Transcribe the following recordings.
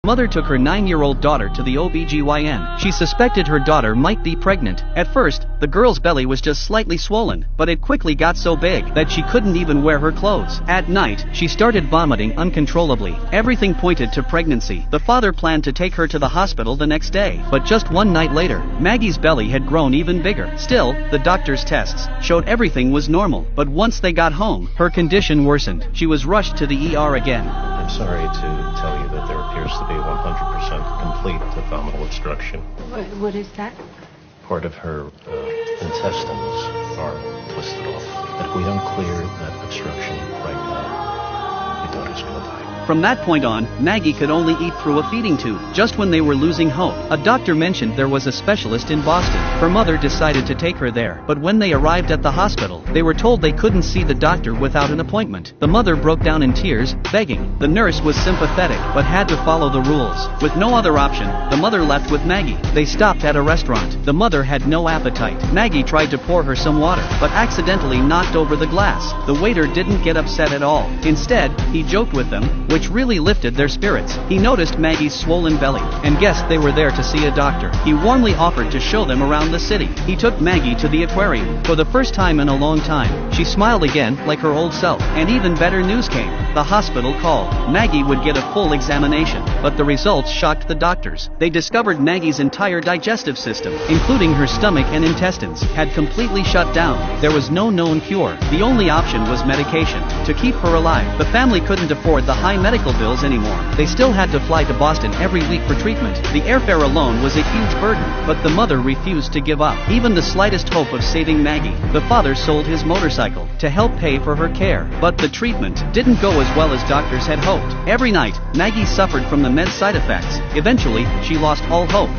Mother took her 9-year-old daughter to the OBGYN. She suspected her daughter might be pregnant. At first, the girl's belly was just slightly swollen, but it quickly got so big that she couldn't even wear her clothes. At night, she started vomiting uncontrollably. Everything pointed to pregnancy. The father planned to take her to the hospital the next day, but just one night later, Maggie's belly had grown even bigger. Still, the doctor's tests showed everything was normal, but once they got home, her condition worsened. She was rushed to the ER again. I'm sorry to tell you that there appears to be 100% complete abdominal obstruction. What is that? Part of her intestines are twisted off. If we don't clear that obstruction right now, your daughter's going to die. From that point on, Maggie could only eat through a feeding tube. Just when they were losing hope, a doctor mentioned there was a specialist in Boston. Her mother decided to take her there, but when they arrived at the hospital, they were told they couldn't see the doctor without an appointment. The mother broke down in tears, begging. The nurse was sympathetic, but had to follow the rules. With no other option, the mother left with Maggie. They stopped at a restaurant. The mother had no appetite. Maggie tried to pour her some water, but accidentally knocked over the glass. The waiter didn't get upset at all. Instead, he joked with them, which really lifted their spirits. He noticed Maggie's swollen belly, and guessed they were there to see a doctor. He warmly offered to show them around the city. He took Maggie to the aquarium. For the first time in a long time, she smiled again like her old self. And even better news came. The hospital called. Maggie would get a full examination, but the results shocked the doctors. They discovered Maggie's entire digestive system, including her stomach and intestines, had completely shut down. There was no known cure. The only option was medication to keep her alive. The family couldn't afford the high medical bills anymore. They still had to fly to Boston every week for treatment. The airfare alone was a huge burden, but the mother refused to give up even the slightest hope of saving Maggie. The father sold his motorcycle to help pay for her care, but the treatment didn't go as well as doctors had hoped. Every night, Maggie suffered from the med side effects. Eventually, she lost all hope.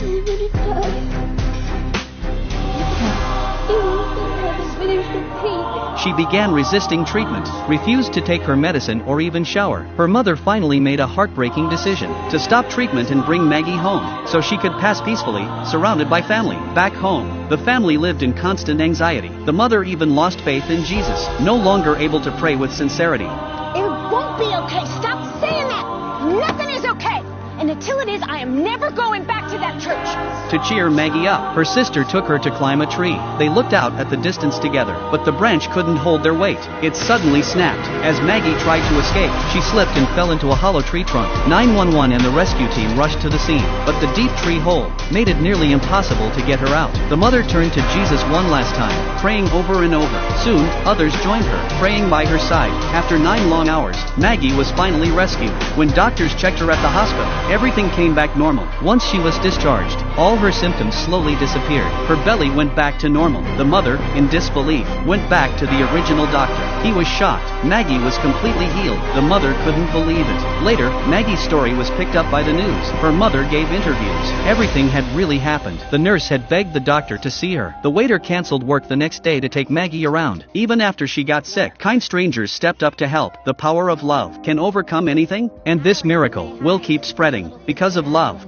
She began resisting treatment, refused to take her medicine or even shower. Her mother finally made a heartbreaking decision to stop treatment and bring Maggie home, so she could pass peacefully, surrounded by family. Back home, the family lived in constant anxiety. The mother even lost faith in Jesus, no longer able to pray with sincerity. It won't be okay. Stop saying that. Nothing is okay. And until it is, I am never going back to that church. To cheer Maggie up, her sister took her to climb a tree. They looked out at the distance together, but the branch couldn't hold their weight. It suddenly snapped. As Maggie tried to escape, she slipped and fell into a hollow tree trunk. 911 and the rescue team rushed to the scene, but the deep tree hole made it nearly impossible to get her out. The mother turned to Jesus one last time, praying over and over. Soon, others joined her, praying by her side. After 9 long hours, Maggie was finally rescued. When doctors checked her at the hospital, everything came back normal. Once she was discharged, all her symptoms slowly disappeared. Her belly went back to normal. The mother, in disbelief, went back to the original doctor. He was shocked. Maggie was completely healed. The mother couldn't believe it. Later, Maggie's story was picked up by the news. Her mother gave interviews. Everything had really happened. The nurse had begged the doctor to see her. The waiter canceled work the next day to take Maggie around. Even after she got sick, kind strangers stepped up to help. The power of love can overcome anything, and this miracle will keep spreading because of love.